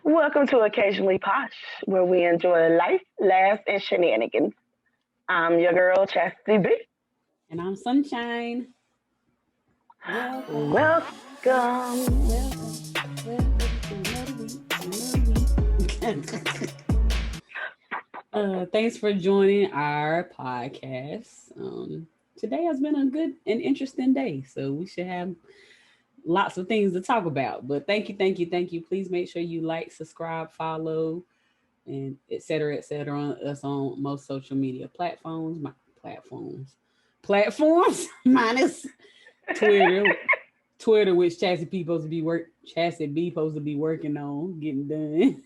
Welcome to Occasionally Posh, where we enjoy life, laughs, and shenanigans. I'm your girl, Chastity B. And I'm Sunshine. Welcome. Welcome. Welcome to another week. Thanks for joining our podcast. Today has been a good and interesting day, so we should have lots of things to talk about. But thank you. Please make sure you like, subscribe, follow, and etc. on us on most social media platforms. Platforms minus Twitter, which Chassis B supposed to be working on getting done.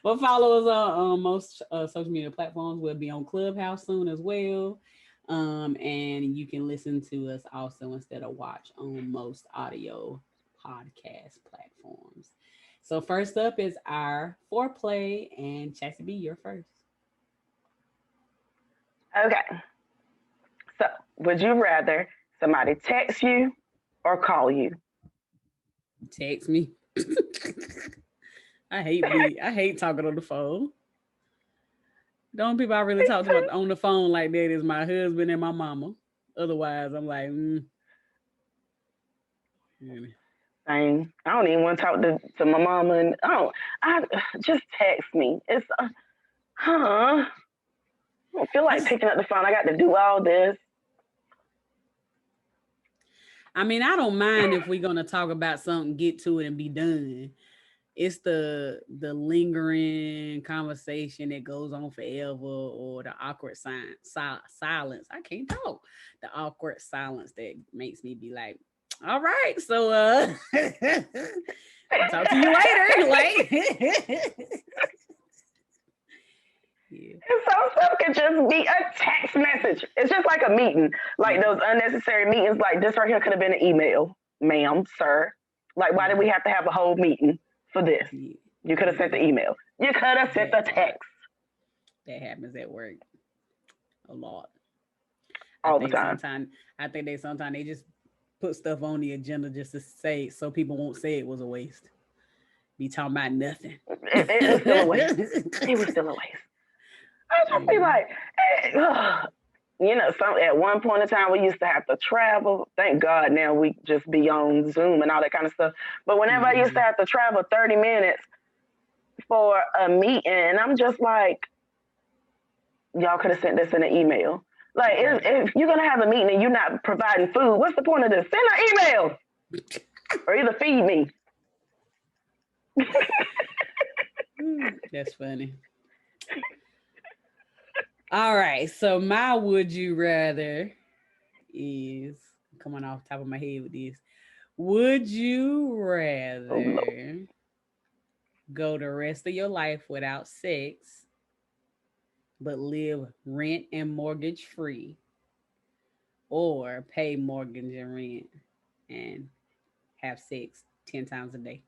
But follow us on most social media platforms. We'll be on Clubhouse soon as well. And you can listen to us also instead of watch on most audio podcast platforms. So first up is our foreplay, and Chassis B, you're first. Okay. So, would you rather somebody text you or call you? Text me. I hate talking on the phone. The only people I really talk to on the phone like that is my husband and my mama. Otherwise, I'm like, Same. I don't even want to talk to my mama, and I just text me. It's I don't feel like picking up the phone. I got to do all this. I mean, I don't mind if we're gonna talk about something, get to it, and be done. It's the lingering conversation that goes on forever, or the awkward silence. I can't talk. The awkward silence that makes me be like, all right, so talk to you later. Like, yeah. Some stuff can just be a text message. It's just like a meeting. Like those unnecessary meetings, like this right here could have been an email, ma'am, sir. Like, why did we have to have a whole meeting for this? You could have sent the email. You could have sent the text. That happens at work a lot. All the time. I think sometimes they just put stuff on the agenda just to say, so people won't say it was a waste. Be talking about nothing. It was still a waste. It was still a waste. I just be like, hey, at one point in time we used to have to travel. Thank God now we just be on Zoom and all that kind of stuff. But whenever I used to have to travel 30 minutes for a meeting, and I'm just like, y'all could have sent this in an email. Like, if you're gonna have a meeting and you're not providing food, what's the point of this? Send an email or either feed me. That's funny. All right, so my would you rather is coming off the top of my head with this. Would you rather go the rest of your life without sex, but live rent and mortgage free, or pay mortgage and rent and have sex 10 times a day?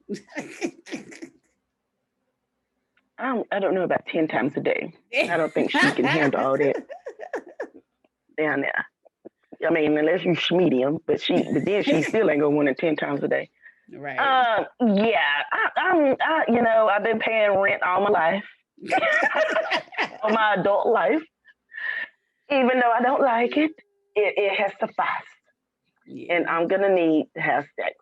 I don't know about 10 times a day. I don't think she can handle all that down there. I mean, unless you medium, but then she still ain't gonna want it 10 times a day. Right. I've been paying rent all my life, all my adult life. Even though I don't like it, it has sufficed. Yeah. And I'm gonna need to have sex.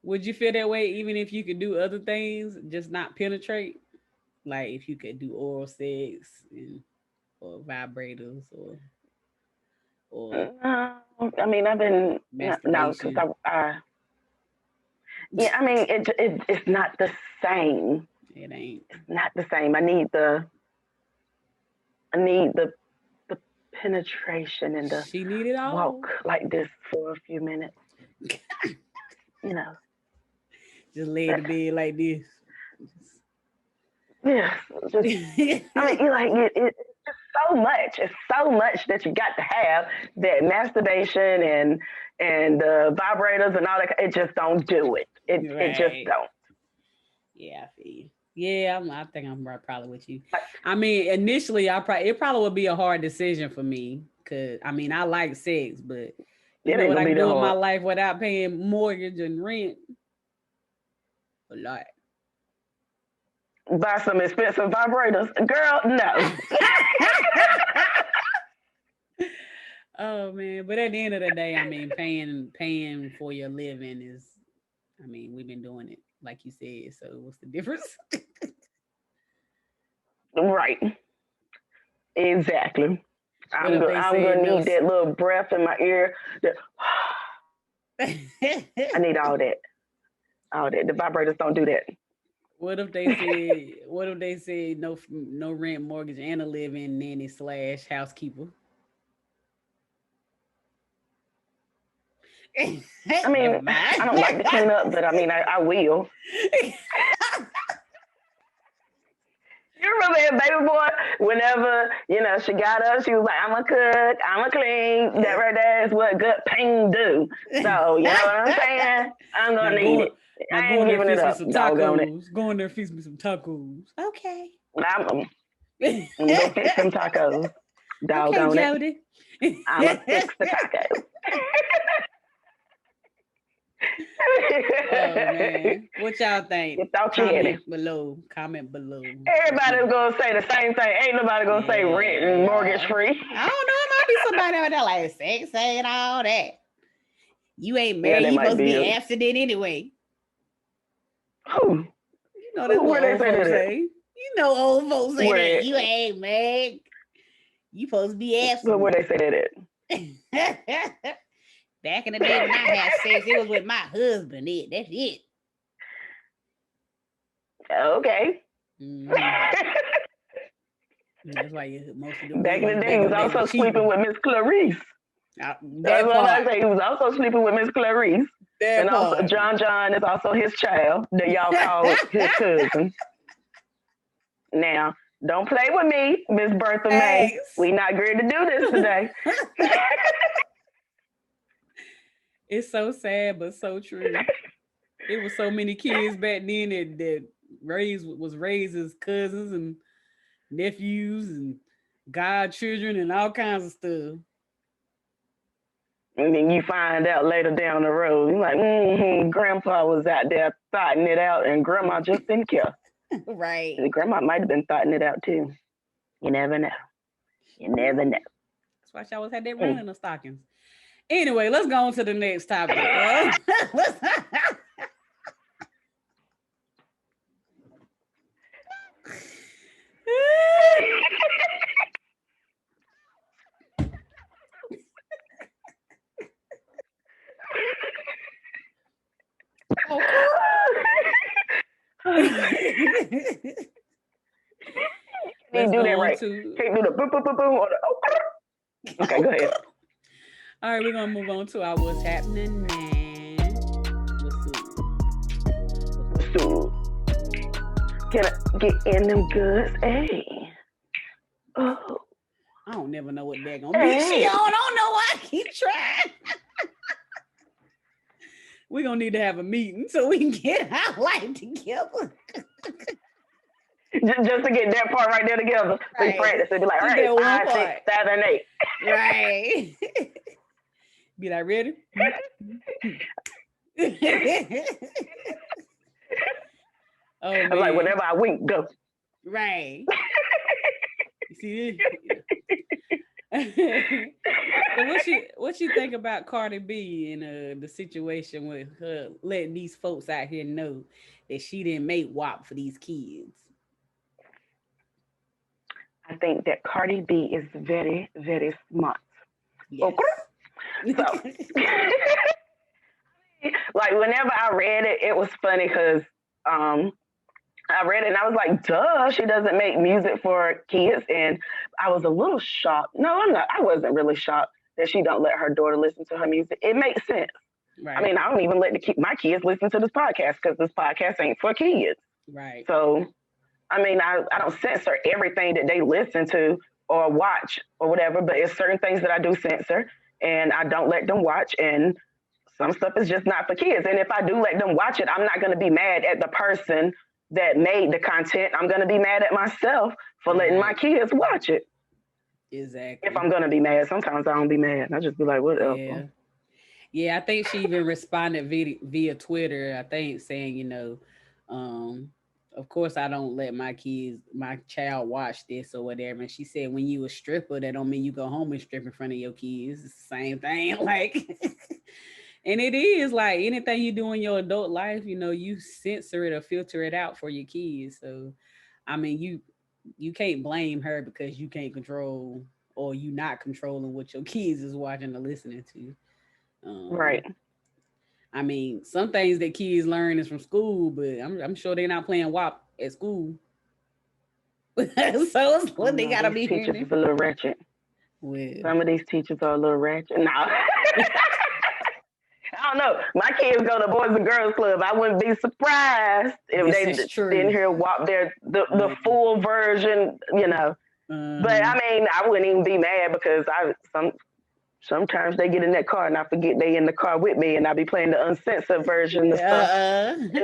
Would you feel that way even if you could do other things, just not penetrate? Like if you could do oral sex or vibrators or I mean, I've been because I mean, it's not the same. It ain't. It's not the same. I need the penetration and the she needed all. Walk like this for a few minutes. You know. Just lay in the bed like this. Yeah, just, I mean, it's just so much. It's so much that you got to have that masturbation and vibrators and all that. It just don't do it. It just don't. Yeah, I feel you. Yeah, I think I'm probably with you. I mean, initially, it probably would be a hard decision for me because I mean, I like sex, but you know what I can do in my life without paying mortgage and rent? A lot. Buy some expensive vibrators, girl. No. Oh man, but at the end of the day, I mean, paying for your living is, I mean, we've been doing it like you said. So what's the difference? Right. Exactly. I'm gonna need that little breath in my ear. I need all that. All that. The vibrators don't do that. What if they say no rent, mortgage, and a living nanny / housekeeper? I mean, I don't like to clean up, but I mean, I will. You remember that baby boy? Whenever she got up, she was like, "I'm a cook, I'm a clean." That right there is what good pain do. So you know what I'm saying? I'm gonna need it. I ain't giving it up. Go in there, feast me some tacos. Okay. I'm gonna fix some tacos. Doggone it. I'm gonna fix the tacos. Oh man, what y'all think? Comment below. Everybody's gonna say the same thing. Ain't nobody gonna say rent and mortgage free. I don't know. It might be somebody out there like sex and all that. You ain't married. You supposed to be abstinent anyway. Who? You know that's what old folks say. You know old folks say that. You ain't married. You supposed to be abstinent. Where they say that at? Back in the day when I had sex, it was with my husband. That's it. Okay. Mm-hmm. That's why most of the back in the day, he was also sleeping with Miss Clarice. That's what I say. He was also sleeping with Miss Clarice. And also John is also his child that y'all call his cousin. Now, don't play with me, Miss Bertha May. We not going to do this today. It's so sad, but so true. It was so many kids back then that was raised as cousins and nephews and godchildren and all kinds of stuff. And then you find out later down the road, you're like, Grandpa was out there thotting it out, and Grandma just didn't care. Right. And Grandma might have been thotting it out too. You never know. You never know. That's why she always had that run in the stockings. Anyway, let's go on to the next topic. Can't do that right. Can't do the boom, boom, boom, boom. Or the, okay, go ahead. All right, we're going to move on to our What's Happening Now. What's up? Can I get in them goods? Hey. Oh. I don't never know what they're going to be. She don't know why I keep trying. We're going to need to have a meeting so we can get our life together. Just to get that part right there together. Right. We practice and be like, all right, 5, 6, 7, 8. Right. Be like, ready? Oh, man. I'm like, whenever I wink, go. Right. You see this? So what you think about Cardi B and the situation with her letting these folks out here know that she didn't make WAP for these kids? I think that Cardi B is very, very smart. Yes. So, like, whenever I read it, it was funny because I read it and I was like, duh, she doesn't make music for kids. And I was a little shocked. No, I'm not. I wasn't really shocked that she don't let her daughter listen to her music. It makes sense Right. I mean, I don't even let my kids listen to this podcast because this podcast ain't for kids. Right. So, I mean, I don't censor everything that they listen to or watch or whatever, but it's certain things that I do censor and I don't let them watch. And some stuff is just not for kids. And if I do let them watch it, I'm not going to be mad at the person that made the content. I'm going to be mad at myself for letting my kids watch it. Exactly. If I'm going to be mad, sometimes I don't be mad. I just be like, whatever. Yeah. Yeah, I think she even responded via Twitter, I think, saying, of course I don't let my child watch this or whatever. And she said, when you a stripper, that don't mean you go home and strip in front of your kids. It's the same thing. Like, and it is like anything you do in your adult life, you censor it or filter it out for your kids. So, I mean, you can't blame her because you can't control or you not controlling what your kids is watching or listening to. Right. I mean, some things that kids learn is from school, but I'm sure they're not playing WAP at school. So it's what they gotta be teachers hearing. is a little ratchet. Well, some of these teachers are a little ratchet. No. I don't know. My kids go to Boys and Girls Club. I wouldn't be surprised if they didn't hear WAP the full version, But I mean, I wouldn't even be mad because sometimes they get in that car and I forget they in the car with me and I be playing the uncensored version of stuff. And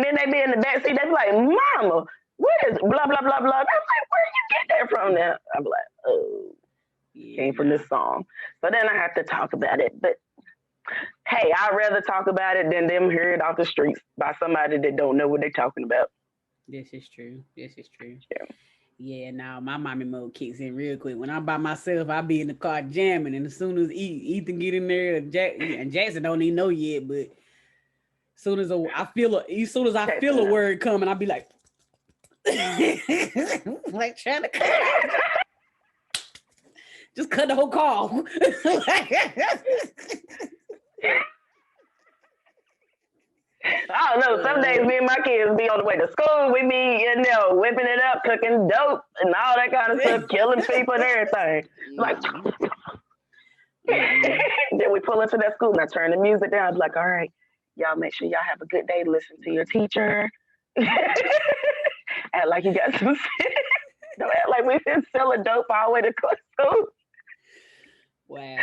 then they be in the backseat, they be like, Mama, what is blah, blah, blah, blah. I'm like, where you get that from now? I'm like, oh, came from this song. So then I have to talk about it. But hey, I'd rather talk about it than them hear it off the streets by somebody that don't know what they're talking about. This is true. Yeah. Yeah, now my mommy mode kicks in real quick. When I'm by myself, I be in the car jamming, and as soon as Ethan get in there, and Jackson don't even know yet, but as soon as I feel a word coming, I'll be like, like trying to cut it out. Just cut the whole call. I don't know. Some days me and my kids be on the way to school. We be whipping it up, cooking dope and all that kind of stuff, killing people and everything. Like, then we pull into that school and I turn the music down. I'm like, all right, y'all make sure y'all have a good day. Listen to your teacher. Act like you got some shit. Don't act like we've been selling dope all the way to school. Wow.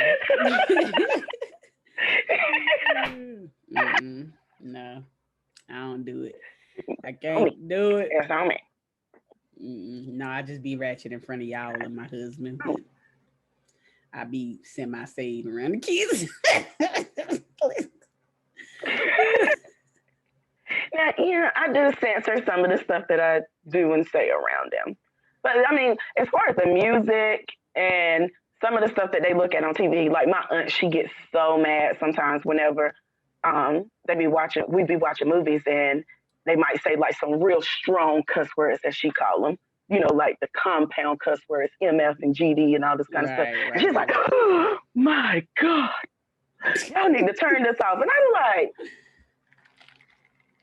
No, I don't do it. I can't do it. Yes, on me. No, I just be ratchet in front of y'all and my husband. But I be semi-saved around the kids. Now, I do censor some of the stuff that I do and say around them. But I mean, as far as the music and some of the stuff that they look at on TV, like my aunt, she gets so mad sometimes whenever we be watching movies and they might say like some real strong cuss words, as she call them, like the compound cuss words, MF and GD and all this kind of stuff. Right, and she's like, oh my God, y'all need to turn this off. And I'm like,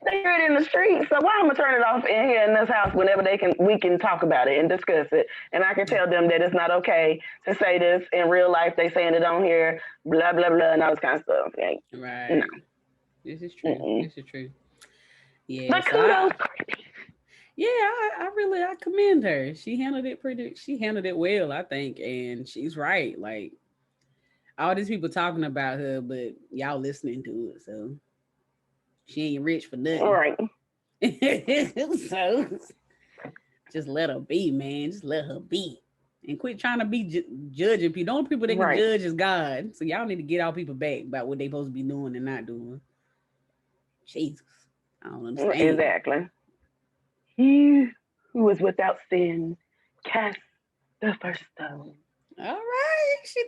they hear it in the street, so why I'm gonna turn it off in here in this house whenever we can talk about it and discuss it, and I can tell them that it's not okay to say this in real life. They saying it on here, blah blah blah, and all this kind of stuff. Okay? Right. No. This is true. Mm-mm. This is true. Yeah. But kudos. Yeah, I commend her. She handled it well, I think, and she's right. Like all these people talking about her, but y'all listening to it, so. She ain't rich for nothing. All right. So just let her be, man. Just let her be. And quit trying to be judging people. The only people that can judge is God. So y'all need to get all people back about what they supposed to be doing and not doing. Jesus. I don't understand. Exactly. He who is without sin cast the first stone. All right. She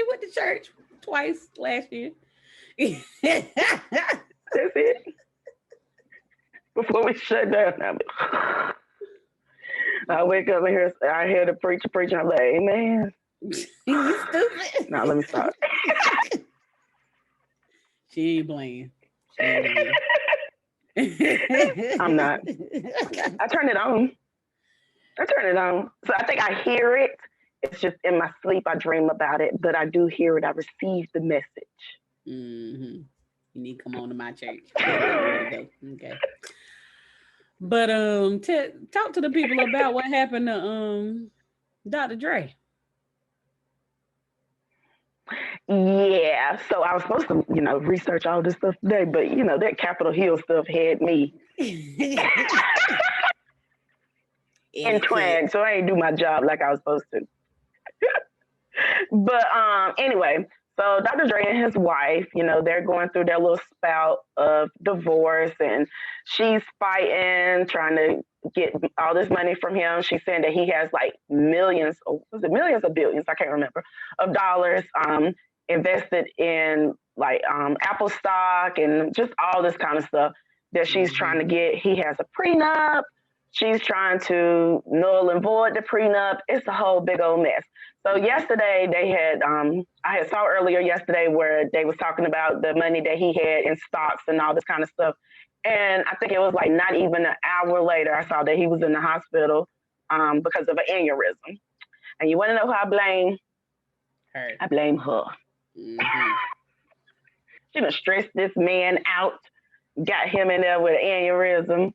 went to church twice last year. That's it. Before we shut down, I wake up and I hear the preacher preaching. I'm like, amen. You stupid. Now let me stop. She ain't playing. I'm not. I turn it on. So I think I hear it. It's just in my sleep. I dream about it, but I do hear it. I receive the message. Mm-hmm. You need to come on to my church. Tell them where to go. Okay. But talk to the people about what happened to Dr. Dre. Yeah, so I was supposed to, research all this stuff today, but that Capitol Hill stuff had me entwined, so I ain't do my job like I was supposed to. But anyway, so Dr. Dre and his wife, they're going through their little spout of divorce, and she's fighting, trying to get all this money from him. She's saying that he has like millions, or was it millions or billions? I can't remember, of dollars invested in like Apple stock and just all this kind of stuff that she's trying to get. He has a prenup. She's trying to null and void the prenup. It's a whole big old mess. So yesterday they had, I had saw earlier yesterday where they was talking about the money that he had in stocks and all this kind of stuff. And I think it was like not even an hour later, I saw that he was in the hospital because of an aneurysm. And you want to know who I blame? Her. I blame her. Mm-hmm. She done stressed this man out, got him in there with an aneurysm.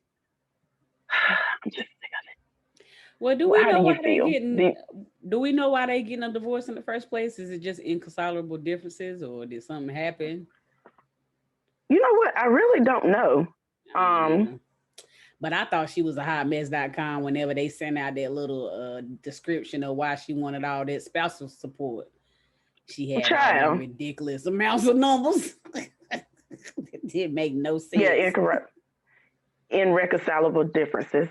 I'm just sick of it. Well, do we know why they getting? Do we know why they getting a divorce in the first place? Is it just inconsolable differences, or did something happen? You know what? I really don't know. But I thought she was a hotmess.com whenever they sent out that little description of why she wanted all that spousal support. She had all ridiculous amounts of numbers. It didn't make no sense. Yeah, incorrect. Irreconcilable differences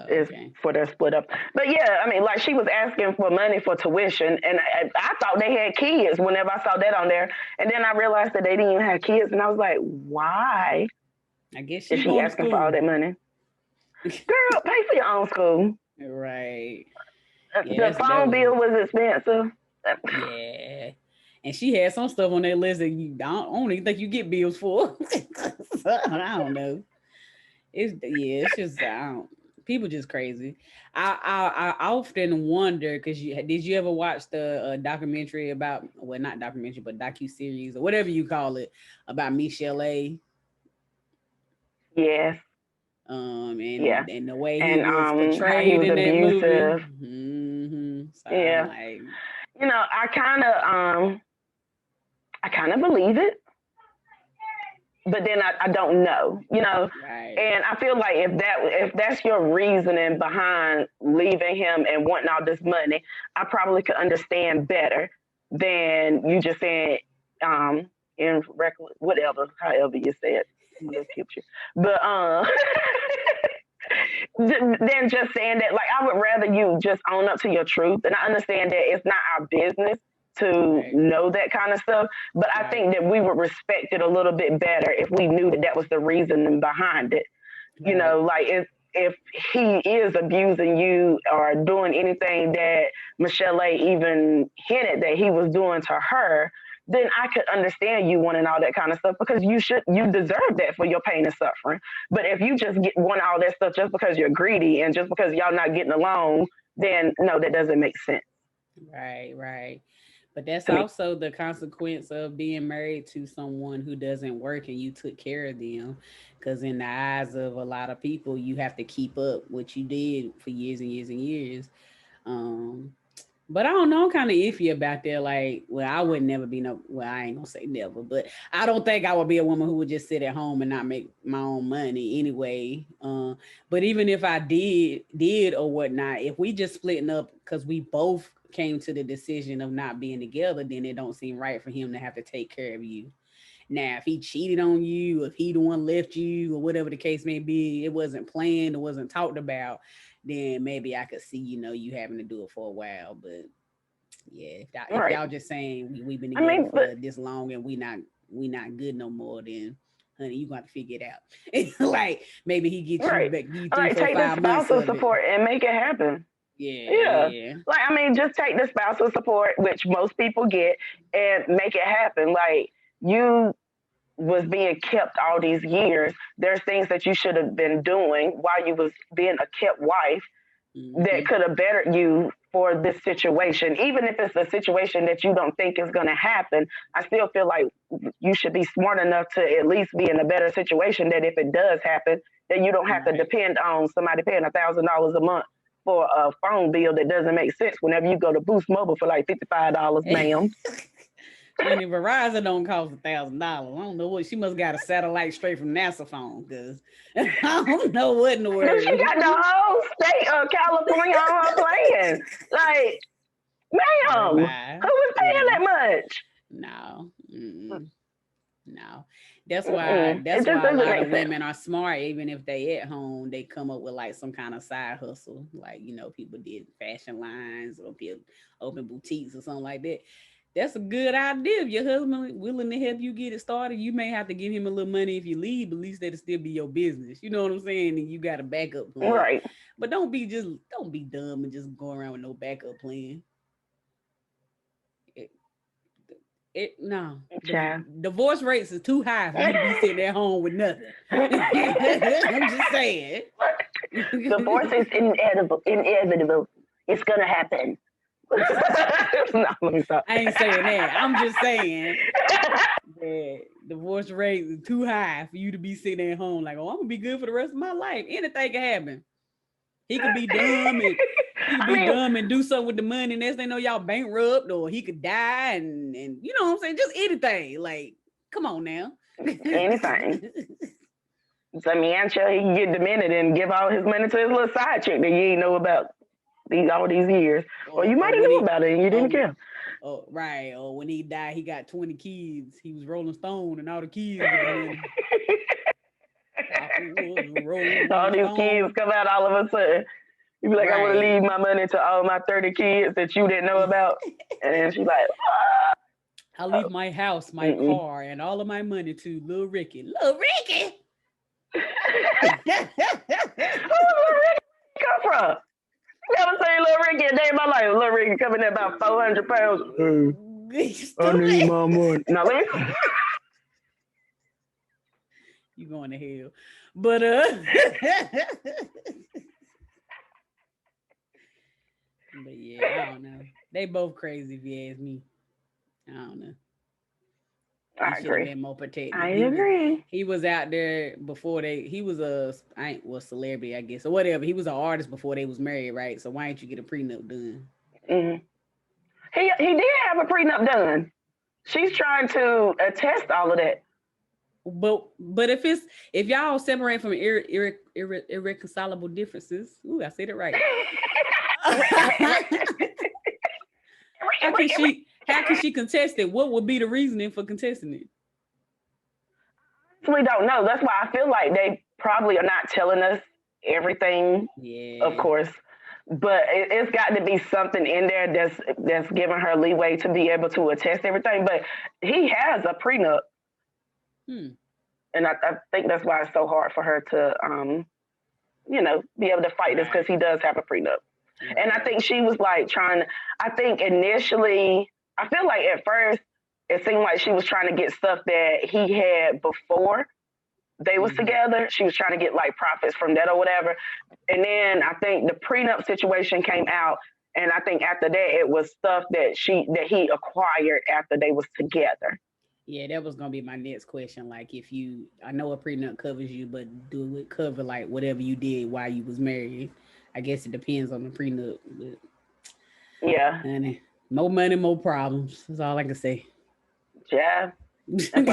is for their split up. But yeah, I mean, like she was asking for money for tuition, and I thought they had kids whenever I saw that on there. And then I realized that they didn't even have kids, and I was like, why? I guess is she asking for all that money? Girl, pay for your own school. Right. The phone bill was expensive. Yeah. And she had some stuff on that list that you don't even think you get bills for. I don't know. It's just people just crazy. I often wonder because did you ever watch the documentary about not documentary but docu-series or whatever you call it about Michelle A? Yes. And the way he was portrayed in that movie. Mm-hmm. So I kind of believe it, but then I don't know, Right. And I feel like if that's your reasoning behind leaving him and wanting all this money, I probably could understand better than you just saying in whatever, however you say it. But then just saying that, like, I would rather you just own up to your truth. And I understand that it's not our business to know that kind of stuff, but I think that we would respect it a little bit better if we knew that was the reason behind it. Like if he is abusing you or doing anything that Michelle A even hinted that he was doing to her, then I could understand you wanting all that kind of stuff because you deserve that for your pain and suffering. But if you just want all that stuff just because you're greedy and just because y'all not getting along, then no, that doesn't make sense. Right. But that's also the consequence of being married to someone who doesn't work and you took care of them. Because in the eyes of a lot of people, you have to keep up what you did for years and years and years. But I don't know, I'm kind of iffy about that. Like, I would never be I ain't gonna say never, but I don't think I would be a woman who would just sit at home and not make my own money anyway. But even if I did or whatnot, if we just splitting up because we both came to the decision of not being together, then it don't seem right for him to have to take care of you. Now, if he cheated on you, if he the one left you, or whatever the case may be, it wasn't planned, it wasn't talked about, then maybe I could see, you having to do it for a while. But yeah, if y'all just saying we've been together for this long and we not good no more, then honey, you got to figure it out. Like maybe he gets you back. You 3, 4, 5 months spousal support and make it happen. Yeah. Like, I mean, just take the spousal support, which most people get, and make it happen. Like, you was being kept all these years. There's things that you should have been doing while you was being a kept wife that could have bettered you for this situation. Even if it's a situation that you don't think is going to happen, I still feel like you should be smart enough to at least be in a better situation that if it does happen, that you don't have to depend on somebody paying $1,000 a month for a phone bill that doesn't make sense whenever you go to Boost Mobile for like $55, ma'am. And Verizon don't cost $1,000. I don't know what she must got a satellite straight from NASA phone, because I don't know what in the world. She got the whole state of California on her plan. Like, ma'am, who was paying that much? No. No. That's why a lot of women are smart. Even if they at home, they come up with like some kind of side hustle. Like, people did fashion lines or people open boutiques or something like that. That's a good idea. If your husband willing to help you get it started, you may have to give him a little money if you leave, but at least that'll still be your business. You know what I'm saying? And you got a backup plan. Right. But don't be dumb and just go around with no backup plan. No. Divorce rates is too high for you to be sitting at home with nothing. I'm just saying. Divorce is inevitable. It's gonna happen. No, let me stop. I ain't saying that. I'm just saying that divorce rate is too high for you to be sitting at home like, oh, I'm gonna be good for the rest of my life. Anything can happen. He could be dumb and do something with the money, and next thing you know, y'all bankrupt, or he could die, and you know what I'm saying? Just anything. Like, come on now. Anything. So me and he can get demented and give all his money to his little side chick that you ain't know about all these years. Or you might have knew about it and you didn't care. Oh, right. Or when he died, he got 20 kids. He was Rolling Stone and all the kids. All these kids come out all of a sudden. You be like, I want to leave my money to all my 30 kids that you didn't know about. And then she's like, I'll leave my house, my car, and all of my money to Lil Ricky. Lil Ricky? Where's Lil Ricky come from? Never seen Lil Ricky a day in my life. Lil Ricky coming in about 400 pounds. I need my money. No, let me. You going to hell. But but yeah, I don't know. They both crazy if you ask me. I don't know. I agree. Been more protected. I agree. He was out there before he was a celebrity, I guess, or whatever. He was an artist before they was married, right? So why didn't you get a prenup done? Mm-hmm. He did have a prenup done. She's trying to attest all of that. But if y'all separate from irreconcilable differences, ooh, I said it right. How can she contest it? What would be the reasoning for contesting it? We don't know. That's why I feel like they probably are not telling us everything. Yeah. Of course, but it's got to be something in there that's giving her leeway to be able to attest everything. But he has a prenup, and I think that's why it's so hard for her to, be able to fight this, because he does have a prenup. Right. And I think she was like I think initially, I feel like at first it seemed like she was trying to get stuff that he had before they was together. She was trying to get like profits from that or whatever. And then I think the prenup situation came out, and I think after that it was stuff that he acquired after they was together. Yeah, that was gonna be my next question. Like, I know a prenup covers you, but do it cover like whatever you did while you was married? I guess it depends on the prenup. But yeah, honey, more money, more problems. That's all I can say. Yeah, that's what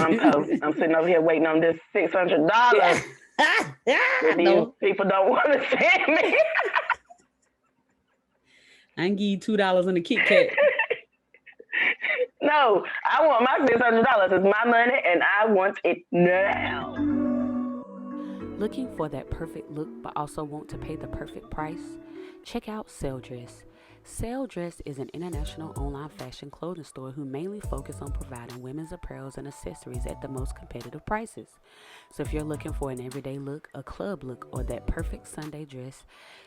I'm sitting over here waiting on this $600. People don't want to send me. I can give you $2 in a Kit Kat. No, I want my $600. It's my money, and I want it now. Looking for that perfect look, but also want to pay the perfect price? Check out Sale Dress. Sale Dress is an international online fashion clothing store who mainly focus on providing women's apparels and accessories at the most competitive prices. So if you're looking for an everyday look, a club look, or that perfect Sunday dress,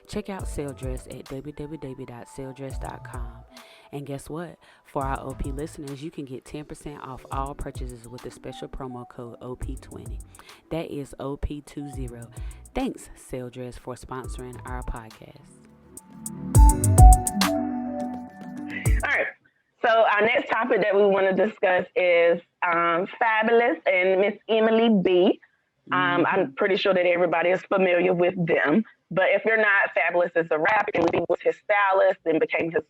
check out Sale Dress at www.saledress.com. And guess what? For our OP listeners, you can get 10% off all purchases with the special promo code OP20. That is OP20. Thanks, Sale Dress, for sponsoring our podcast. All right. So our next topic that we want to discuss is Fabulous and Miss Emily B. I'm pretty sure that everybody is familiar with them. But if you're not, Fabulous is a rapper. Emily B was his stylist and became his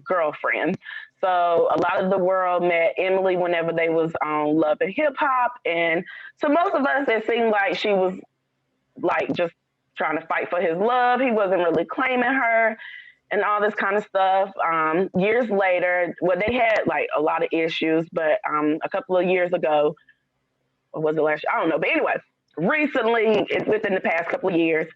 girlfriend. So a lot of the world met Emily whenever they was on Love and Hip Hop. And to most of us, it seemed like she was like just trying to fight for his love. He wasn't really claiming her and all this kind of stuff. Years later, well, they had like a lot of issues, but a couple of years ago, or was it last year? I don't know. But anyway, recently, within the past couple of years,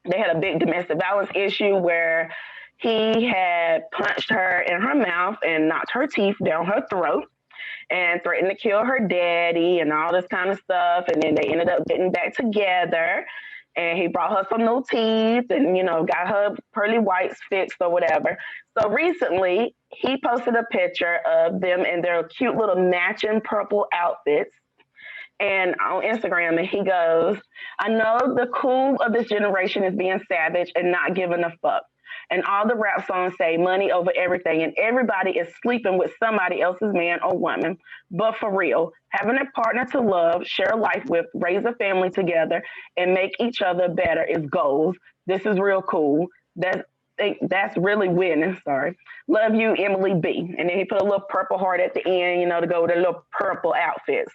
they had a big domestic violence issue where he had punched her in her mouth and knocked her teeth down her throat and threatened to kill her daddy and all this kind of stuff. And then they ended up getting back together. And he brought her some new teeth and, got her pearly whites fixed or whatever. So recently, he posted a picture of them in their cute little matching purple outfits and on Instagram. And he goes, I know the cool of this generation is being savage and not giving a fuck. And all the rap songs say money over everything, and everybody is sleeping with somebody else's man or woman. But for real, having a partner to love, share life with, raise a family together, and make each other better is goals. This is real cool. That's really winning. Sorry. Love you, Emily B. And then he put a little purple heart at the end, to go with the little purple outfits.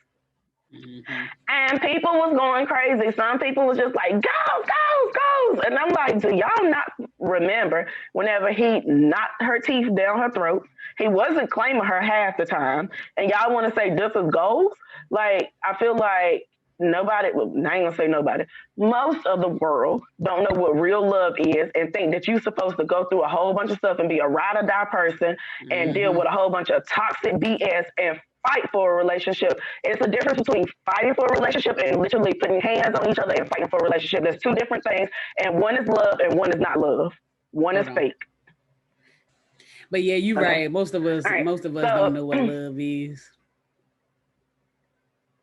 Mm-hmm. And people was going crazy. Some people was just like, goes. And I'm like, do y'all not remember whenever he knocked her teeth down her throat? He wasn't claiming her half the time. And y'all want to say this is goals? Like, I feel like nobody, well, I ain't gonna say nobody, most of the world don't know what real love is and think that you're supposed to go through a whole bunch of stuff and be a ride or die person and deal with a whole bunch of toxic BS and fight for a relationship. It's a difference between fighting for a relationship and literally putting hands on each other and fighting for a relationship. There's two different things, and one is love and one is not love. One is fake. But yeah, you're right. Most of us don't know what love is.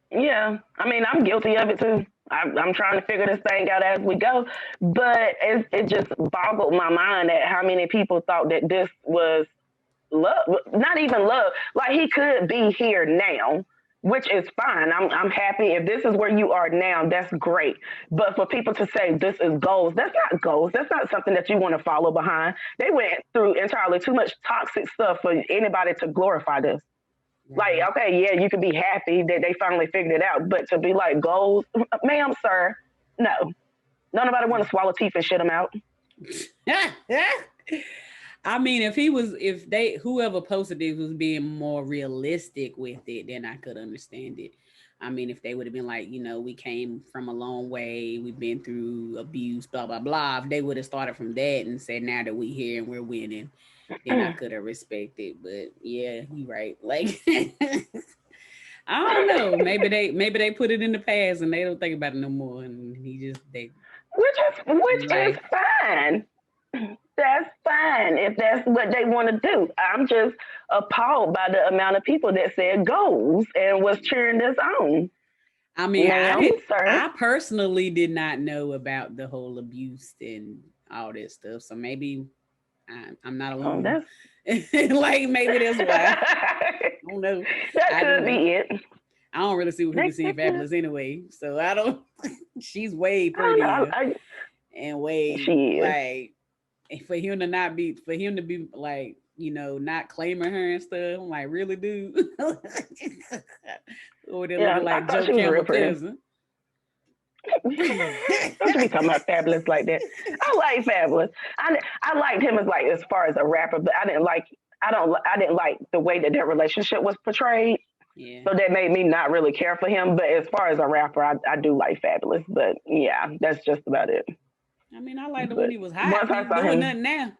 Yeah, I mean, I'm guilty of it too. I'm trying to figure this thing out as we go, but it just boggled my mind at how many people thought that this was love, not even love. Like, he could be here now, which is fine. I'm happy if this is where you are now. That's great. But for people to say this is goals, that's not goals. That's not something that you want to follow behind. They went through entirely too much toxic stuff for anybody to glorify this. Like, okay, yeah, you could be happy that they finally figured it out, but to be like goals, ma'am, sir, no. Nobody want to swallow teeth and shit them out. I mean, whoever posted it was being more realistic with it, then I could understand it. I mean, if they would have been like, we came from a long way, we've been through abuse, blah, blah, blah. If they would have started from that and said, now that we here and we're winning, then I could have respected. But yeah, you're right. Like, I don't know. Maybe they put it in the past and they don't think about it no more. And which is fine. That's fine if that's what they want to do. I'm just appalled by the amount of people that said goals and was cheering this on. I mean, I personally did not know about the whole abuse and all that stuff. So maybe I'm not alone. Like, maybe that's why. I don't know. That could be it. I don't really see what people see Fabulous anyway. So I don't. She's way prettier and way like. For him to be like, not claiming her and stuff, I'm like, really, dude? Or they look like Joe Campbell cousin. Don't you be talking about Fabulous like that? I like Fabulous. I liked him as far as a rapper, but I didn't like the way that their relationship was portrayed. Yeah. So that made me not really care for him. But as far as a rapper, I do like Fabulous. But yeah, that's just about it. I mean, I like the when he was hot. He's doing nothing now,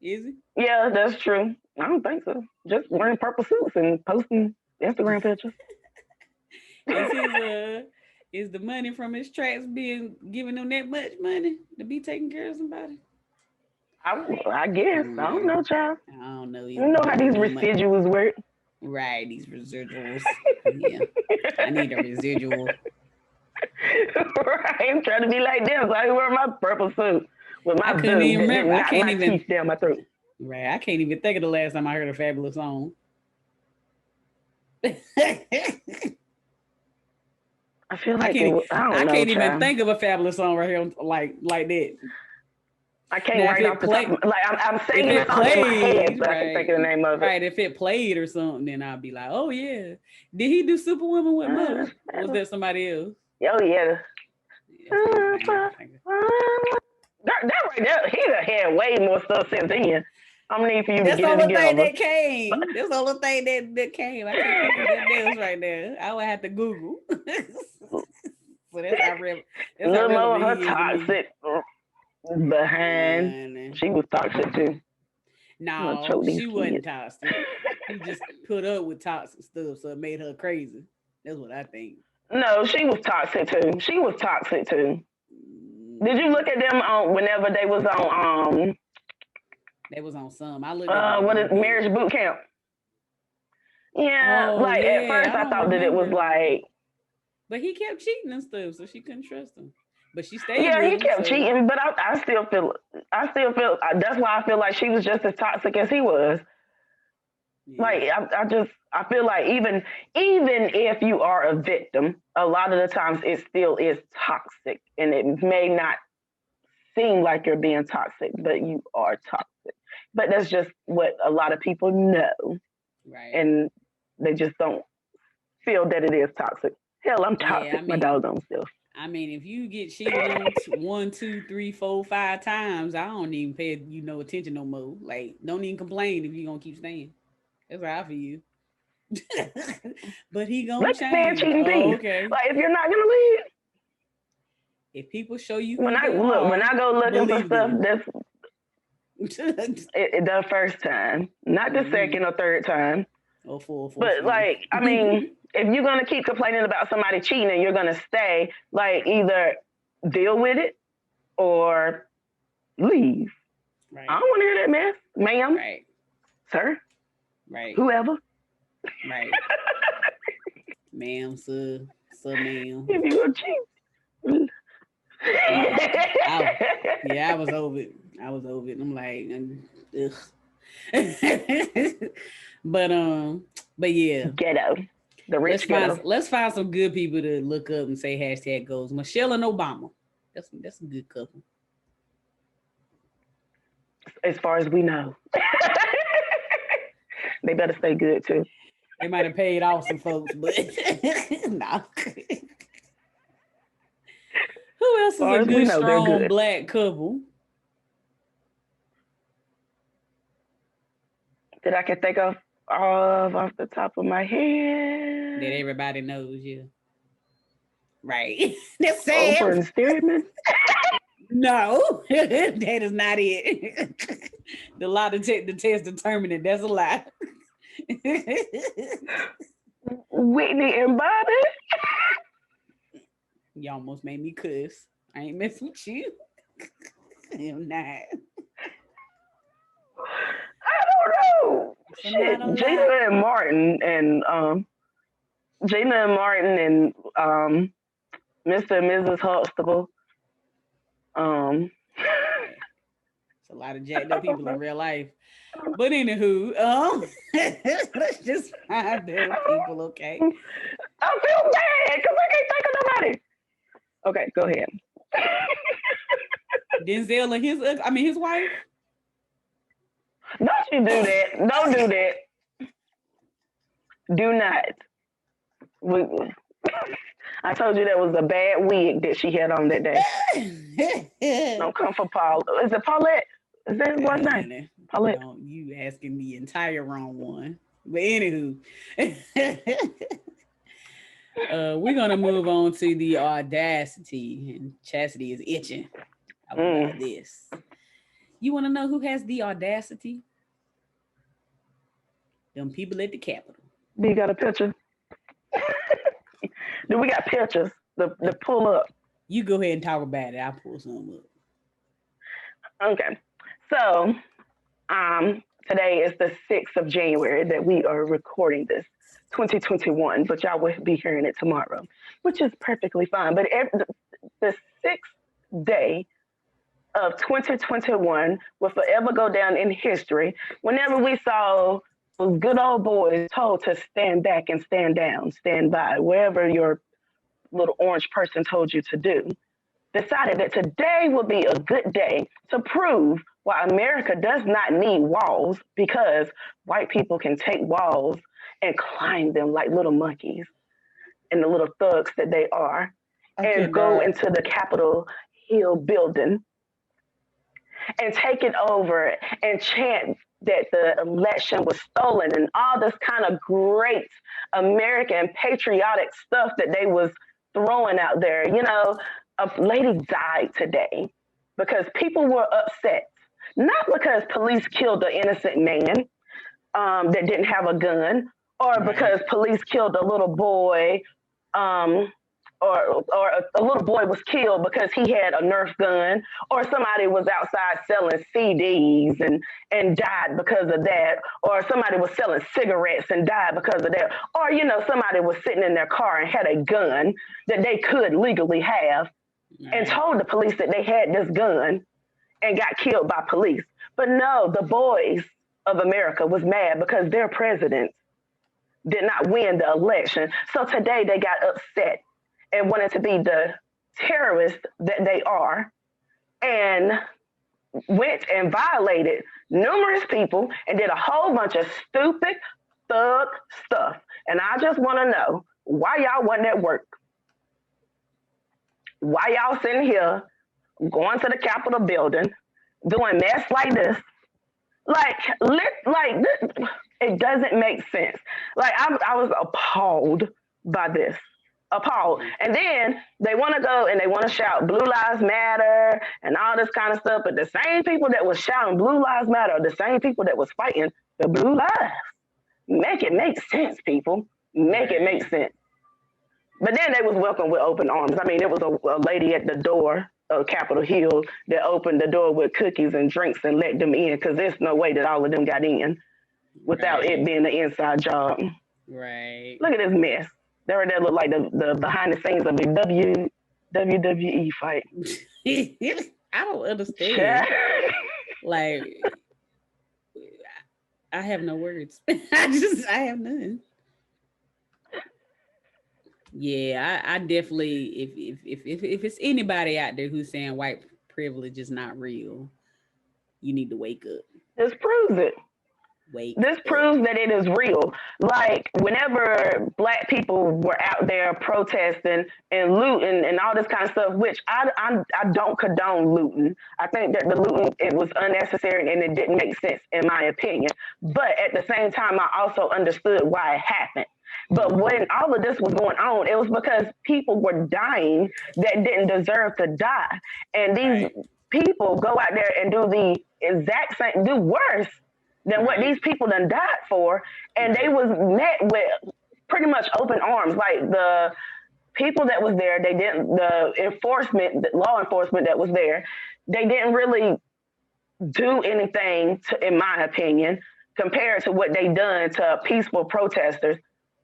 is he? Yeah, that's true. I don't think so. Just wearing purple suits and posting Instagram pictures. Is the money from his tracks giving him that much money to be taking care of somebody? I guess. I don't know, child. I don't know. You know how these residuals work. Right, these residuals. Yeah, I need a residual. Right, I'm trying to be like them, so I wear my purple suit With my I couldn't even remember. I not can't my even teeth down my throat. Right. I can't even think of the last time I heard a Fabulous song. I feel like I can't even think of a Fabulous song right here like that. I can't now, right off the top. Like I'm saying it played, in my head, but right, I can't think of the name of it. Right. If it played or something, then I'll be like, oh yeah. Did he do Superwoman with Mo? Or was that somebody else? Oh yeah. That right there, he done had way more stuff since then. I'm gonna need for you to get it together. That's the only thing that came. That's the only thing that came. I can't think of that else right there. I would have to Google. So that's how real. Little Mo, her toxic behind. She was toxic too. No, she wasn't toxic. She just put up with toxic stuff, so it made her crazy. That's what I think. No, she was toxic too. She was toxic too. Did you look at them whenever they was on They was on some. I looked at what is Marriage Boot Camp? Yeah, at first I thought that it was like. But he kept cheating and stuff, so she couldn't trust him. But she stayed. Yeah, he kept cheating, but I still feel. That's why I feel like she was just as toxic as he was. Yeah. Like I feel like even if you are a victim, a lot of the times it still is toxic, and it may not seem like you're being toxic, but you are toxic. But that's just what a lot of people know, right? And they just don't feel that it is toxic. Hell, I'm toxic, my doggone self. I mean, if you get cheated on 1, 2, 3, 4, 5 times, I don't even pay attention no more. Like, don't even complain if you're gonna keep staying. That's how I feel. But he gonna change. Okay. Like if you're not gonna leave. If people show you when I go looking for stuff, that's the first time, not the second or third time. Or fourth. But like, I mean, if you're gonna keep complaining about somebody cheating and you're gonna stay, like either deal with it or leave. Right. I don't want to hear that mess, ma'am. Right. Sir. Right. Whoever. Right. Ma'am, sir, ma'am. If you a cheat. I was over it. I'm like, ugh. But yeah. Ghetto. The rich ghetto. Let's find some good people to look up and say hashtag goals. Michelle and Obama. That's a good couple. As far as we know. They better stay good too. They might have paid off some folks, but no. Who else is a good, strong black couple? That I can think of off the top of my head. That everybody knows, yeah. Right. That's sad. Oprah and Stearman. No, that is not it. The lie the test determined it. That's a lie. Whitney and Bobby. You almost made me cuss. I ain't messing with you. I'm not. I don't know. Shit, Gina and Martin and Mr. and Mrs. Huxtable. It's a lot of jacked up people in real life. But anywho, let's just find them people, okay? I feel bad because I can't think of nobody. Okay, go ahead. Denzel and his wife? Don't you do that. Don't do that. Do not. I told you that was a bad wig that she had on that day. Don't come for Paul. Is it Paulette? Is that what's name? Paulette. No, you asking the entire wrong one. But anywho, we're gonna move on to the audacity, and Chastity is itching about this. You want to know who has the audacity? Them people at the Capitol. Do you got a picture? Do we got pictures to pull up? You go ahead and talk about it. I'll pull some up. Okay. So, today is the 6th of January that we are recording this, 2021, but y'all will be hearing it tomorrow, which is perfectly fine. But the 6th day of 2021 will forever go down in history whenever we saw those good old boys told to stand back and stand down, stand by, wherever your little orange person told you to do. Decided that today would be a good day to prove why America does not need walls because white people can take walls and climb them like little monkeys and the little thugs that they are and go into the Capitol Hill building and take it over and chant that the election was stolen and all this kind of great American patriotic stuff that they was throwing out there. You know, a lady died today because people were upset, not because police killed an innocent man that didn't have a gun, or because police killed a little boy, or a little boy was killed because he had a Nerf gun, or somebody was outside selling CDs and died because of that, or somebody was selling cigarettes and died because of that, or, you know, somebody was sitting in their car and had a gun that they could legally have and told the police that they had this gun and got killed by police. But no, the boys of America was mad because their president did not win the election. So today they got upset and wanted to be the terrorists that they are and went and violated numerous people and did a whole bunch of stupid thug stuff. And I just want to know why y'all wasn't at work. Why y'all sitting here going to the Capitol building doing mess like this? It doesn't make sense. Like, I was appalled by this. Appalled. And then they want to go and they want to shout Blue Lives Matter and all this kind of stuff. But the same people that was shouting Blue Lives Matter are the same people that was fighting the blue lives. Make it make sense, people. Make it make sense. But then they was welcomed with open arms. I mean, it was a lady at the door of Capitol Hill that opened the door with cookies and drinks and let them in, because there's no way that all of them got in without it being an inside job. Right. Look at this mess. That look like the behind the scenes of the WWE fight. I don't understand. Like, I have no words. I have none. Yeah, I definitely, if it's anybody out there who's saying white privilege is not real, you need to wake up. This proves it. This proves that it is real. Like, whenever Black people were out there protesting and looting and all this kind of stuff, which I don't condone looting. I think that the looting, it was unnecessary and it didn't make sense in my opinion. But at the same time, I also understood why it happened. But when all of this was going on, it was because people were dying that didn't deserve to die. And these people go out there and do the exact same, do worse than what these people done died for. And they was met with pretty much open arms. Like, the people that was there, the law enforcement that was there, they didn't really do anything, in my opinion, compared to what they done to peaceful protesters.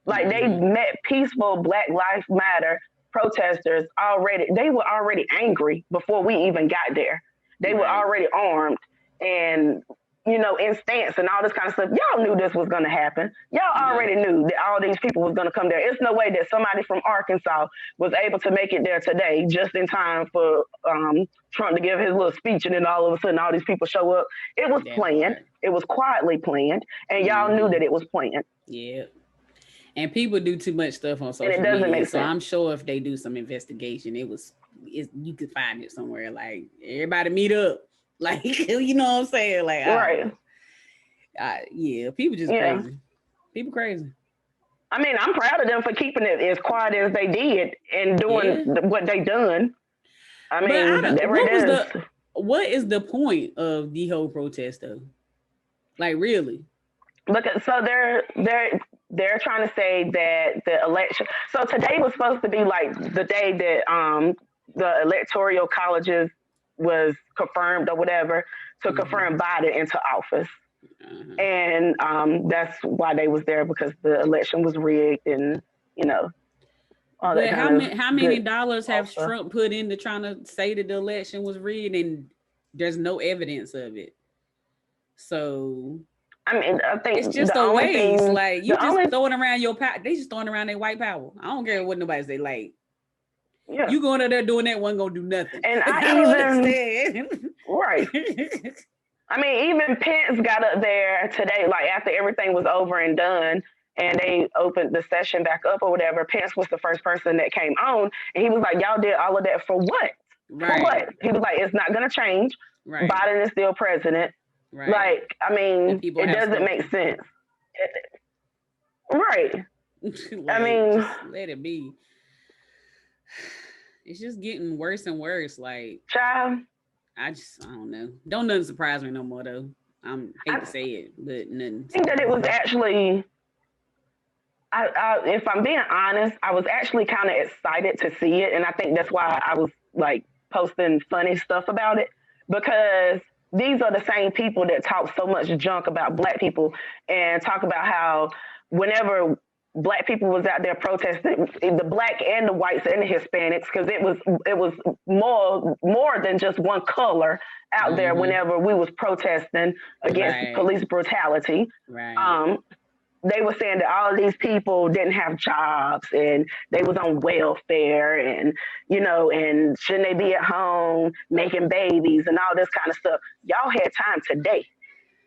Like, they met peaceful Black Lives Matter protesters already. They were already angry before we even got there. They were already armed and, you know, in stance and all this kind of stuff. Y'all knew this was going to happen. Y'all already knew that all these people was going to come there. It's no way that somebody from Arkansas was able to make it there today just in time for Trump to give his little speech, and then all of a sudden all these people show up. It was planned. It was quietly planned, and y'all knew that it was planned. Yeah. And people do too much stuff on social media, so I'm sure if they do some investigation, you could find it somewhere. Like, everybody meet up, like, you know what I'm saying? Like, yeah, people just crazy. People crazy. I mean, I'm proud of them for keeping it as quiet as they did and doing what they done. I mean, what is the point of the whole protest though? Like, really? Look, so they're trying to say that the election. So today was supposed to be like the day that the electoral colleges was confirmed or whatever to confirm Biden into office, and that's why they was there, because the election was rigged and, you know. But how many dollars have Trump put into trying to say that the election was rigged, and there's no evidence of it. So I mean, I think it's just the a only waste. thing, Like you just throwing around your power. They just throwing around their white power. I don't care what nobody say. Like, yeah, you going out there doing that, one gonna do nothing. and I don't understand. Right. I mean, even Pence got up there today, like after everything was over and done, and they opened the session back up or whatever. Pence was the first person that came on, and he was like, "Y'all did all of that for what? Right. For what?" He was like, "It's not going to change. Right. Biden is still president." Right. Like, I mean, it doesn't make sense. Right. Like, I mean, just let it be. It's just getting worse and worse. Like, child, I don't know. Don't nothing surprise me no more though. I hate to say it, but nothing. I think that it was actually, if I'm being honest, I was actually kind of excited to see it, and I think that's why I was like posting funny stuff about it, because these are the same people that talk so much junk about Black people and talk about how whenever Black people was out there protesting, the Black and the whites and the Hispanics, because it was more than just one color out there whenever we was protesting against police brutality. Right. They were saying that all of these people didn't have jobs and they was on welfare, and and shouldn't they be at home making babies and all this kind of stuff. Y'all had time today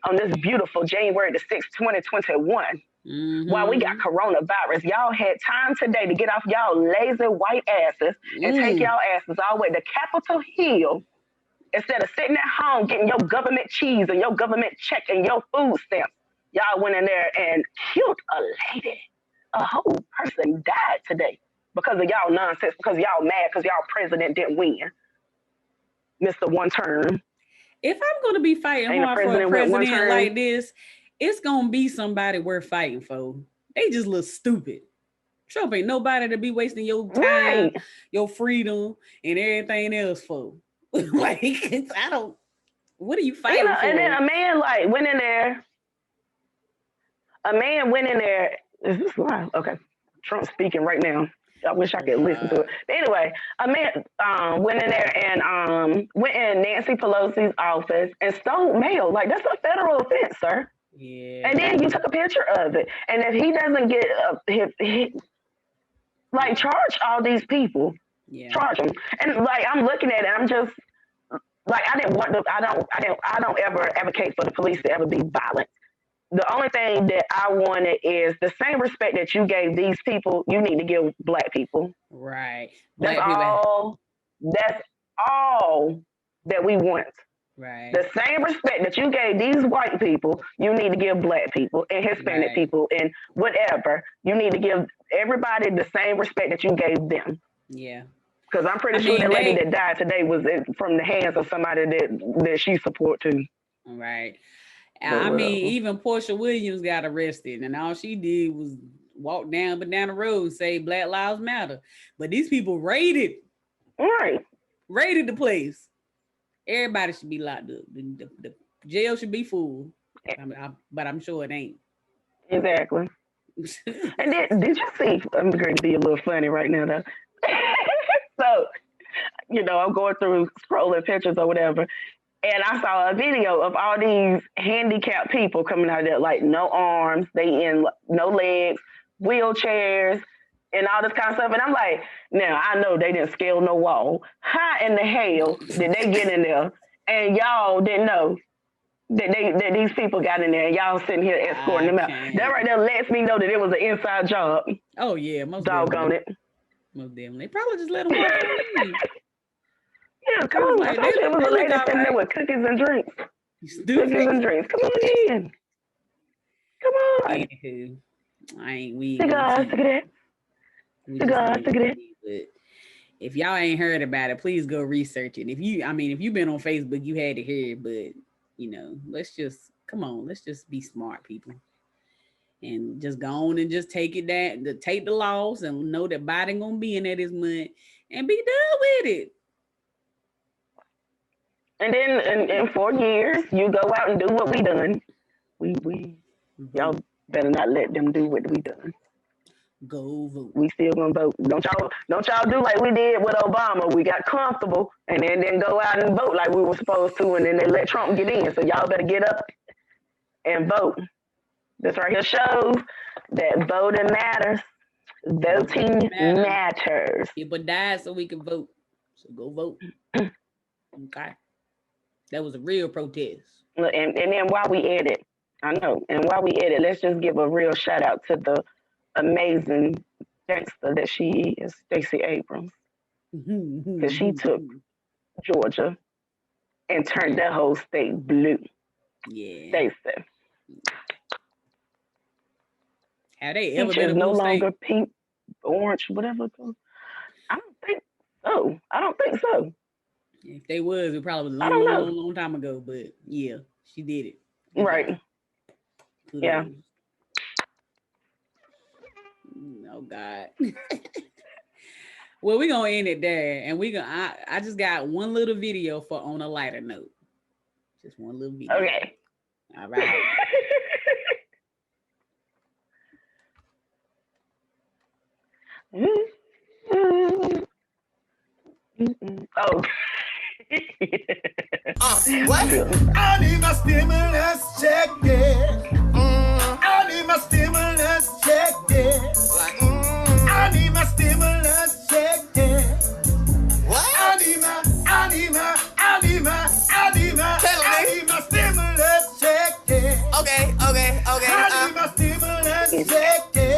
on this beautiful January the 6th, 2021. While we got coronavirus, y'all had time today to get off y'all lazy white asses and take y'all asses all the way to Capitol Hill instead of sitting at home getting your government cheese and your government check and your food stamps. Y'all went in there and killed a lady. A whole person died today because of y'all nonsense, because y'all mad because y'all president didn't win. Mr. One Term. If I'm going to be fighting hard for a president like this, it's going to be somebody worth fighting for. They just look stupid. Trump ain't nobody to be wasting your time, your freedom, and everything else for. Like, I don't, what are you fighting for? And then a man went in there. A man went in there. Is this live? Okay. Trump's speaking right now. I wish I could listen to it. But anyway, a man went in there and went in Nancy Pelosi's office and stole mail. Like, that's a federal offense, sir. Yeah. And then you took a picture of it. And if he doesn't get charge all these people. Yeah. Charge them. And I'm looking at it, I'm just I don't ever advocate for the police to ever be violent. The only thing that I wanted is the same respect that you gave these people, you need to give Black people. Right. That's all that we want. Right. The same respect that you gave these white people, you need to give Black people and Hispanic people and whatever. You need to give everybody the same respect that you gave them. Yeah. Because I'm pretty sure that lady that died today was from the hands of somebody that she support too. Right. I mean, even Portia Williams got arrested, and all she did was walk down the road and say Black Lives Matter. But these people raided the place. Everybody should be locked up. The jail should be full, but I'm sure it ain't. Exactly. And then, did you see? I'm going to be a little funny right now, though. So, I'm going through scrolling pictures or whatever. And I saw a video of all these handicapped people coming out there, like no arms, no legs, wheelchairs, and all this kind of stuff. And I'm like, now I know they didn't scale no wall. How in the hell did they get in there? And y'all didn't know that these people got in there, and y'all sitting here escorting them out. That right there lets me know that it was an inside job. Oh yeah, most doggone it. Most definitely. They probably just let them walk in. Yeah, come on. I thought it was a lady sitting there with cookies and drinks. Cookies and drinks. Come on in. Come on. Anywho, we cigars, look at that. But if y'all ain't heard about it, please go research it. If you've been on Facebook, you had to hear it, but let's just be smart people. And just go on and just take it down, take the loss and know that Biden gonna be in there this month and be done with it. And then in 4 years, you go out and do what we done. Y'all better not let them do what we done. Go vote. We still gonna vote. Don't y'all do like we did with Obama. We got comfortable and then didn't go out and vote like we were supposed to, and then they let Trump get in. So y'all better get up and vote. This right here shows that voting matters. Voting matters. People died so we can vote. So go vote. Okay. That was a real protest. And then while we edit, let's just give a real shout out to the amazing gangster that she is, Stacey Abrams. Because she took Georgia and turned that whole state blue. Yeah. Stacey. Have they ever been a no blue longer state? pink, orange, whatever. I don't think so. If they was, it probably was a long time ago. But yeah, she did it. Right. Yeah. Oh God. Well, we're gonna end it there, and I just got one little video for on a lighter note. Just one little video. Okay. All right. Oh. What? I need my stimulus check, yeah. I need my stimulus check, yeah. I need my stimulus check, yeah. What? I need my stimulus check, yeah. Okay. I need my stimulus check, yeah.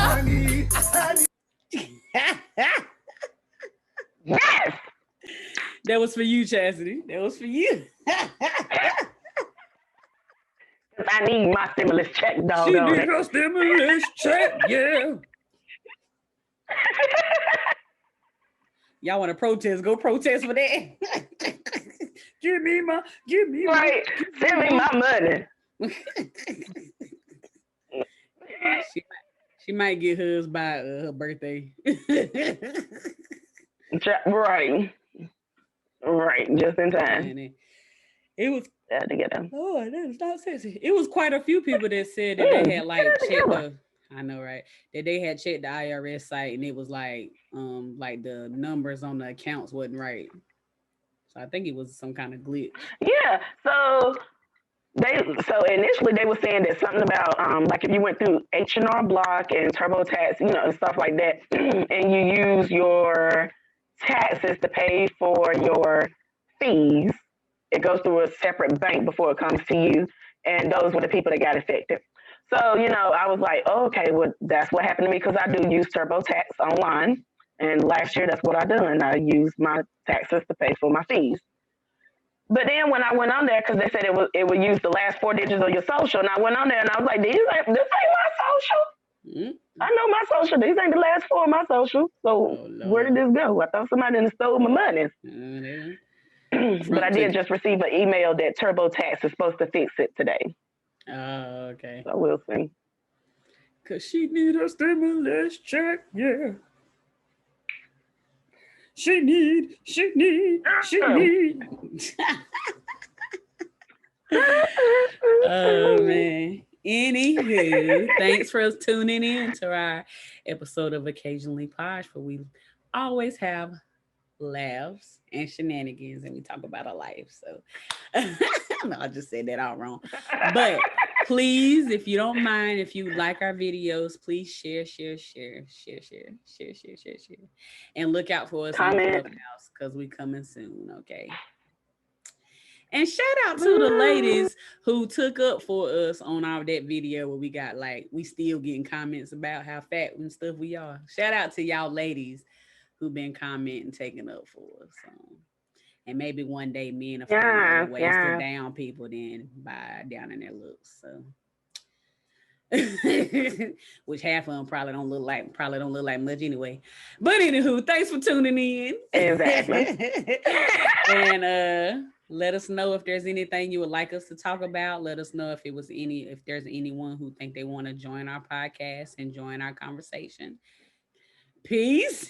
Honey. Yes. That was for you, Chastity. That was for you. I need my stimulus check, dog. She need her stimulus check, yeah. Y'all want to protest? Go protest for that. Give me my. Right. Send me my money. She might get hers by her birthday. Right, just in time. And it was together. Oh, that is not sexy. It was quite a few people that said that they had like checked the. I know, right? That they had checked the IRS site and it was like the numbers on the accounts wasn't right. So I think it was some kind of glitch. Yeah. So initially they were saying that something about like if you went through H&R Block and TurboTax, and stuff like that, and you use your taxes to pay for your fees, it goes through a separate bank before it comes to you, and those were the people that got affected. So, I was like, oh, okay, well, that's what happened to me because I do use TurboTax online. And last year, that's what I done. I used my taxes to pay for my fees. But then when I went on there, because they said it would use the last 4 digits of your social, and I went on there and I was like, this ain't my social. Mm-hmm. I know my social. These ain't the last 4 of my social. So where did this go? I thought somebody done stole my money. But I did just receive an email that TurboTax is supposed to fix it today. Oh, okay. So we'll see. Cause she need a stimulus check, yeah. She need. Oh man. Anywho, thanks for tuning in to our episode of Occasionally Posh, where we always have laughs and shenanigans and we talk about our life. So no, I just said that all wrong. But please, if you don't mind, if you like our videos, please share. And look out for us on Clubhouse because we coming soon, okay? And shout out to the ladies who took up for us on that video where we got we still getting comments about how fat and stuff we are. Shout out to y'all ladies who've been commenting, taking up for us. And maybe one day men will find ways to down people then by down in their looks. So which half of them probably don't look like much anyway. But anywho, thanks for tuning in. Exactly. And let us know if there's anything you would like us to talk about. Let us know if there's anyone who think they want to join our podcast and join our conversation. Peace.